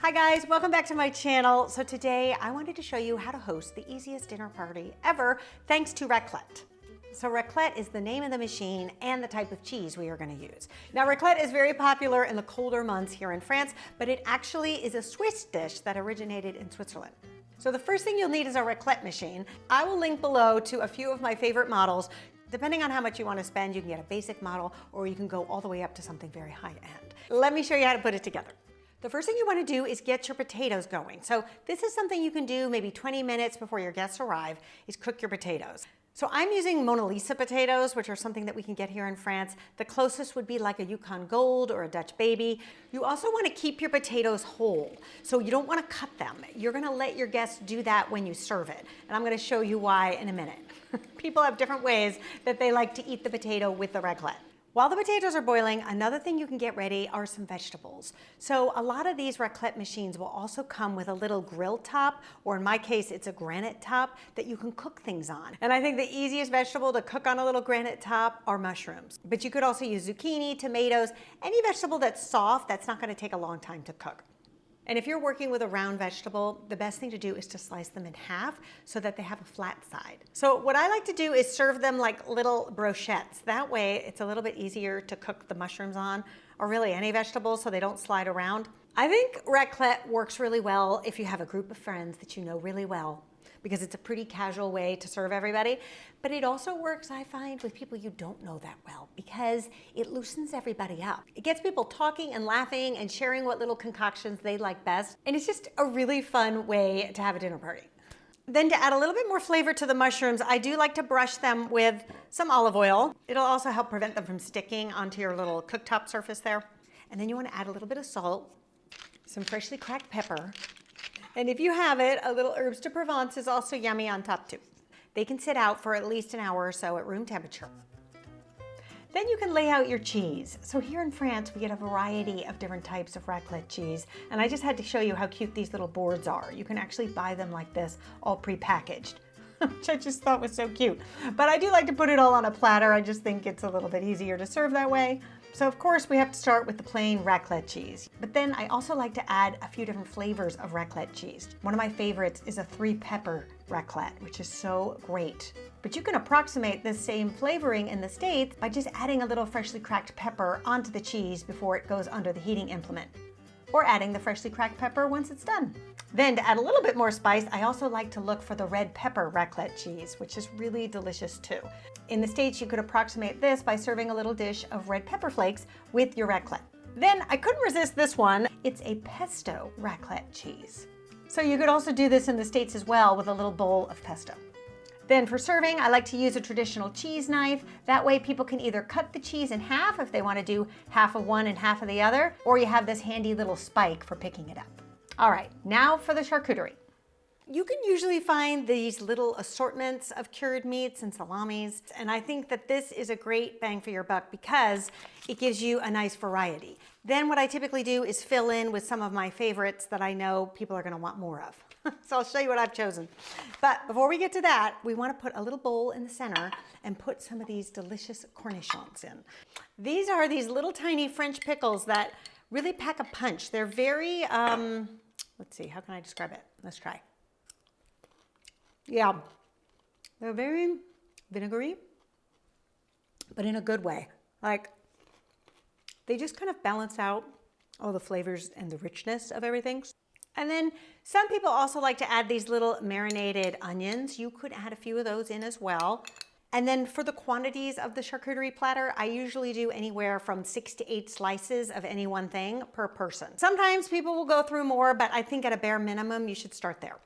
Hi guys, welcome back to my channel. So today I wanted to show you how to host the easiest dinner party ever thanks to Raclette. So Raclette is the name of the machine and the type of cheese we are going to use. Now Raclette is very popular in the colder months here in France, but it actually is a Swiss dish that originated in Switzerland. So the first thing you'll need is a Raclette machine. I will link below to a few of my favorite models. Depending on how much you want to spend, you can get a basic model or you can go all the way up to something very high end. Let me show you how to put it together. The first thing you want to do is get your potatoes going. So this is something you can do maybe 20 minutes before your guests arrive, is cook your potatoes. So I'm using Mona Lisa potatoes, which are something that we can get here in France. The closest would be like a Yukon Gold or a Dutch Baby. You also want to keep your potatoes whole, so you don't want to cut them. You're going to let your guests do that when you serve it. And I'm going to show you why in a minute. People have different ways that they like to eat the potato with the raclette. While the potatoes are boiling, another thing you can get ready are some vegetables. So a lot of these raclette machines will also come with a little grill top, or in my case, it's a granite top that you can cook things on. And I think the easiest vegetable to cook on a little granite top are mushrooms. But you could also use zucchini, tomatoes, any vegetable that's soft, that's not gonna take a long time to cook. And if you're working with a round vegetable, the best thing to do is to slice them in half so that they have a flat side. So what I like to do is serve them like little brochettes. That way it's a little bit easier to cook the mushrooms on, or really any vegetables, so they don't slide around. I think raclette works really well if you have a group of friends that you know really well, because it's a pretty casual way to serve everybody. But it also works, I find, with people you don't know that well, because it loosens everybody up. It gets people talking and laughing and sharing what little concoctions they like best. And it's just a really fun way to have a dinner party. Then to add a little bit more flavor to the mushrooms, I do like to brush them with some olive oil. It'll also help prevent them from sticking onto your little cooktop surface there. And then you want to add a little bit of salt, some freshly cracked pepper, and if you have it, a little herbes de Provence is also yummy on top too. They can sit out for at least an hour or so at room temperature. Then you can lay out your cheese. So here in France, we get a variety of different types of raclette cheese. And I just had to show you how cute these little boards are. You can actually buy them like this, all pre-packaged, which I just thought was so cute. But I do like to put it all on a platter. I just think it's a little bit easier to serve that way. So of course we have to start with the plain raclette cheese. But then I also like to add a few different flavors of raclette cheese. One of my favorites is a 3-pepper raclette, which is so great. But you can approximate this same flavoring in the States by just adding a little freshly cracked pepper onto the cheese before it goes under the heating implement, or adding the freshly cracked pepper once it's done. Then to add a little bit more spice, I also like to look for the red pepper raclette cheese, which is really delicious too. In the States, you could approximate this by serving a little dish of red pepper flakes with your raclette. Then I couldn't resist this one. It's a pesto raclette cheese. So you could also do this in the States as well with a little bowl of pesto. Then for serving, I like to use a traditional cheese knife. That way people can either cut the cheese in half if they want to do half of one and half of the other, or you have this handy little spike for picking it up. All right, now for the charcuterie. You can usually find these little assortments of cured meats and salamis, and I think that this is a great bang for your buck because it gives you a nice variety. Then what I typically do is fill in with some of my favorites that I know people are going to want more of. So I'll show you what I've chosen. But before we get to that, we want to put a little bowl in the center and put some of these delicious cornichons in. These are these little tiny French pickles that really pack a punch. They're very, let's see, how can I describe it? Let's try. Yeah, they're very vinegary, but in a good way. Like, they just kind of balance out all the flavors and the richness of everything. And then some people also like to add these little marinated onions. You could add a few of those in as well. And then for the quantities of the charcuterie platter, I usually do anywhere from 6 to 8 slices of any one thing per person. Sometimes people will go through more, but I think at a bare minimum, you should start there.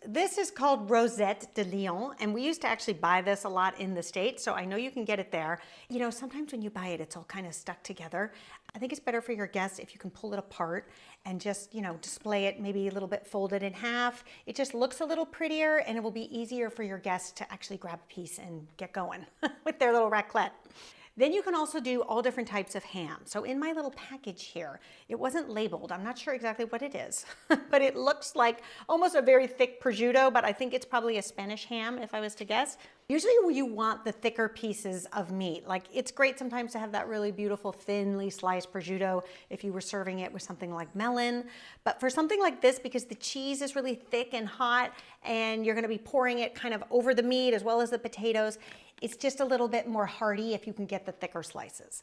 This is called Rosette de Lyon, and we used to actually buy this a lot in the States, so I know you can get it there. You know, sometimes when you buy it, it's all kind of stuck together. I think it's better for your guests if you can pull it apart and just, you know, display it maybe a little bit folded in half. It just looks a little prettier, and it will be easier for your guests to actually grab a piece and get going with their little raclette. Then you can also do all different types of ham. So in my little package here, it wasn't labeled. I'm not sure exactly what it is, but it looks like almost a very thick prosciutto, but I think it's probably a Spanish ham if I was to guess. Usually you want the thicker pieces of meat. Like it's great sometimes to have that really beautiful thinly sliced prosciutto if you were serving it with something like melon. But for something like this, because the cheese is really thick and hot and you're gonna be pouring it kind of over the meat as well as the potatoes, it's just a little bit more hearty if you can get the thicker slices.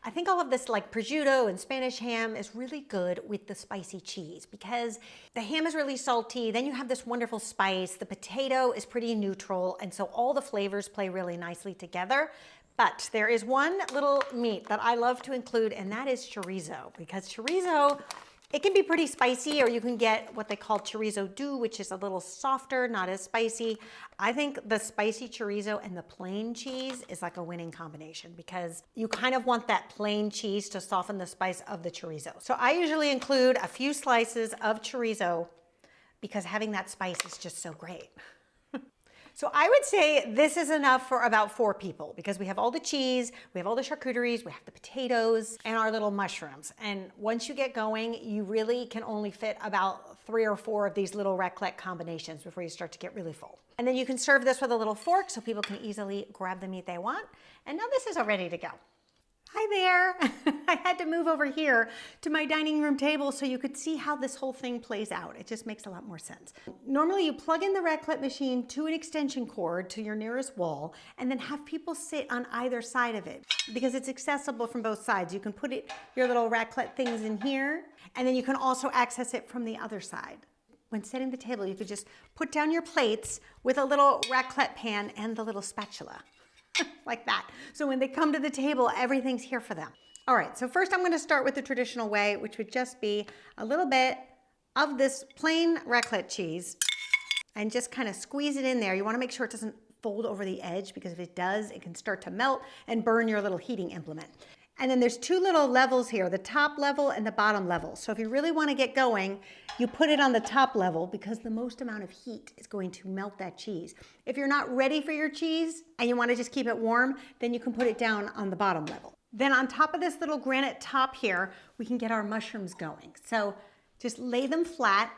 I think all of this like prosciutto and Spanish ham is really good with the spicy cheese because the ham is really salty, then you have this wonderful spice, the potato is pretty neutral, and so all the flavors play really nicely together. But there is one little meat that I love to include, and that is chorizo, because chorizo, it can be pretty spicy, or you can get what they call chorizo doux, which is a little softer, not as spicy. I think the spicy chorizo and the plain cheese is like a winning combination because you kind of want that plain cheese to soften the spice of the chorizo. So I usually include a few slices of chorizo because having that spice is just so great. So I would say this is enough for about 4 people because we have all the cheese, we have all the charcuteries, we have the potatoes, and our little mushrooms. And once you get going, you really can only fit about 3 or 4 of these little raclette combinations before you start to get really full. And then you can serve this with a little fork so people can easily grab the meat they want. And now this is all ready to go. Hi there. I had to move over here to my dining room table so you could see how this whole thing plays out. It just makes a lot more sense. Normally you plug in the raclette machine to an extension cord to your nearest wall and then have people sit on either side of it because it's accessible from both sides. You can put your little raclette things in here and then you can also access it from the other side. When setting the table, you could just put down your plates with a little raclette pan and the little spatula. Like that. So when they come to the table, everything's here for them. All right, so first I'm going to start with the traditional way, which would just be a little bit of this plain raclette cheese and just kind of squeeze it in there. You want to make sure it doesn't fold over the edge because if it does, it can start to melt and burn your little heating implement. And then there's 2 little levels here, the top level and the bottom level. So if you really want to get going, you put it on the top level because the most amount of heat is going to melt that cheese. If you're not ready for your cheese and you want to just keep it warm, then you can put it down on the bottom level. Then on top of this little granite top here, we can get our mushrooms going. So just lay them flat.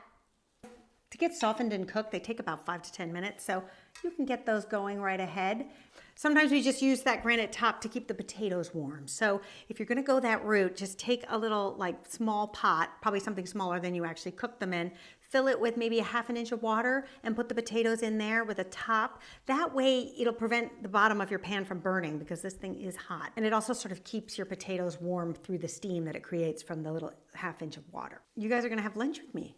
To get softened and cooked, they take about 5 to 10 minutes. So you can get those going right ahead. Sometimes we just use that granite top to keep the potatoes warm. So if you're gonna go that route, just take a little like small pot, probably something smaller than you actually cook them in, fill it with maybe a ½ inch of water and put the potatoes in there with a top. That way it'll prevent the bottom of your pan from burning because this thing is hot. And it also sort of keeps your potatoes warm through the steam that it creates from the little ½ inch of water. You guys are gonna have lunch with me.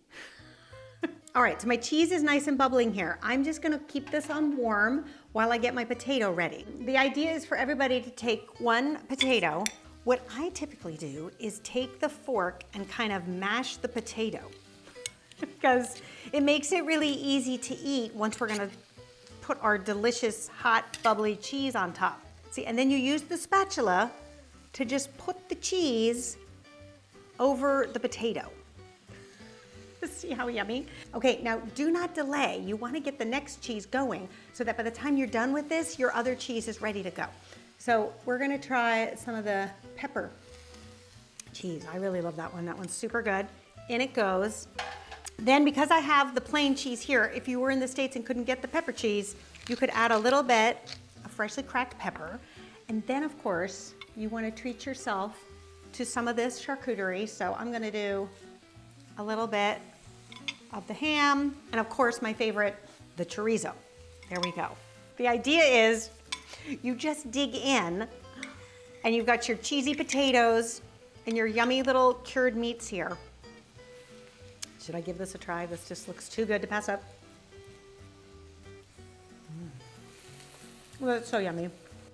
All right, so my cheese is nice and bubbling here. I'm just gonna keep this on warm while I get my potato ready. The idea is for everybody to take 1 potato. What I typically do is take the fork and kind of mash the potato because it makes it really easy to eat once we're gonna put our delicious, hot, bubbly cheese on top. See, and then you use the spatula to just put the cheese over the potato. See how yummy? Okay, now do not delay. You want to get the next cheese going so that by the time you're done with this, your other cheese is ready to go. So we're going to try some of the pepper cheese. I really love that one. That one's super good. In it goes. Then because I have the plain cheese here, if you were in the States and couldn't get the pepper cheese, you could add a little bit of freshly cracked pepper. And then of course, you want to treat yourself to some of this charcuterie. So I'm going to do a little bit of the ham, and of course my favorite, the chorizo. There we go. The idea is you just dig in and you've got your cheesy potatoes and your yummy little cured meats here. Should I give this a try? This just looks too good to pass up. Well, it's so yummy.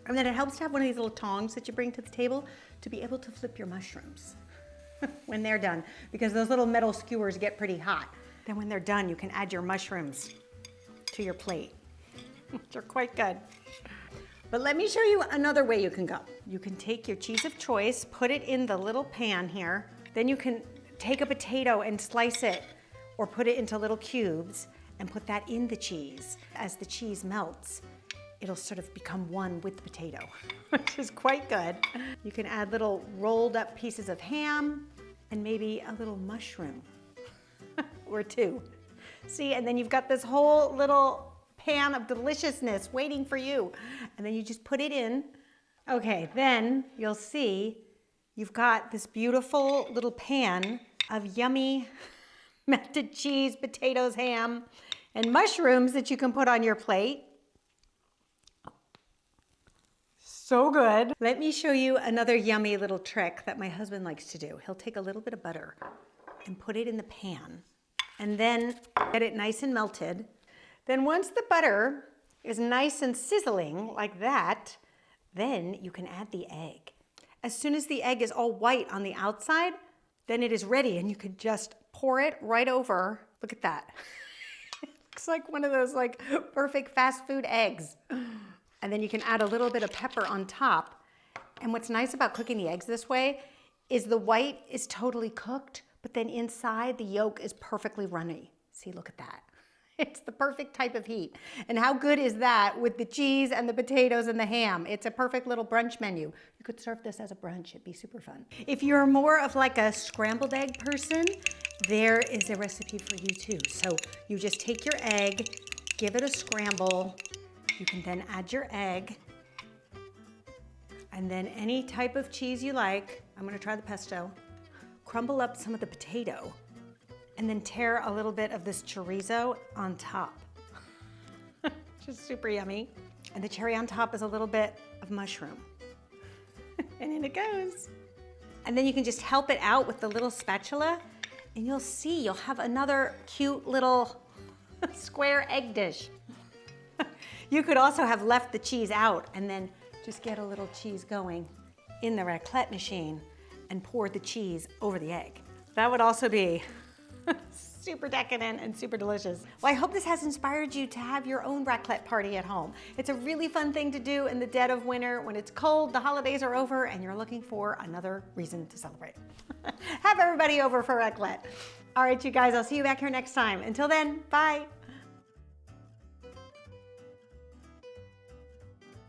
And then it helps to have one of these little tongs that you bring to the table to be able to flip your mushrooms when they're done, because those little metal skewers get pretty hot. Then when they're done, you can add your mushrooms to your plate. They're quite good. But let me show you another way you can go. You can take your cheese of choice, put it in the little pan here. Then you can take a potato and slice it or put it into little cubes and put that in the cheese. As the cheese melts, it'll sort of become one with the potato, which is quite good. You can add little rolled up pieces of ham and maybe a little mushroom or two. See, and then you've got this whole little pan of deliciousness waiting for you. And then you just put it in. Okay, then you'll see you've got this beautiful little pan of yummy melted cheese, potatoes, ham, and mushrooms that you can put on your plate. So good. Let me show you another yummy little trick that my husband likes to do. He'll take a little bit of butter and put it in the pan and then get it nice and melted. Then once the butter is nice and sizzling like that, then you can add the egg. As soon as the egg is all white on the outside, then it is ready and you can just pour it right over. Look at that. It looks like one of those like perfect fast food eggs. And then you can add a little bit of pepper on top. And what's nice about cooking the eggs this way is the white is totally cooked, but then inside the yolk is perfectly runny. See, look at that. It's the perfect type of heat. And how good is that with the cheese and the potatoes and the ham? It's a perfect little brunch menu. You could serve this as a brunch. It'd be super fun. If you're more of like a scrambled egg person, there is a recipe for you too. So you just take your egg, give it a scramble. You can then add your egg and then any type of cheese you like. I'm gonna try the pesto. Crumble up some of the potato and then tear a little bit of this chorizo on top. Just super yummy. And the cherry on top is a little bit of mushroom. And in it goes. And then you can just help it out with the little spatula and you'll see you'll have another cute little square egg dish. You could also have left the cheese out and then just get a little cheese going in the raclette machine and pour the cheese over the egg. That would also be super decadent and super delicious. Well, I hope this has inspired you to have your own raclette party at home. It's a really fun thing to do in the dead of winter when it's cold, the holidays are over, and you're looking for another reason to celebrate. Have everybody over for raclette. All right, you guys, I'll see you back here next time. Until then, bye.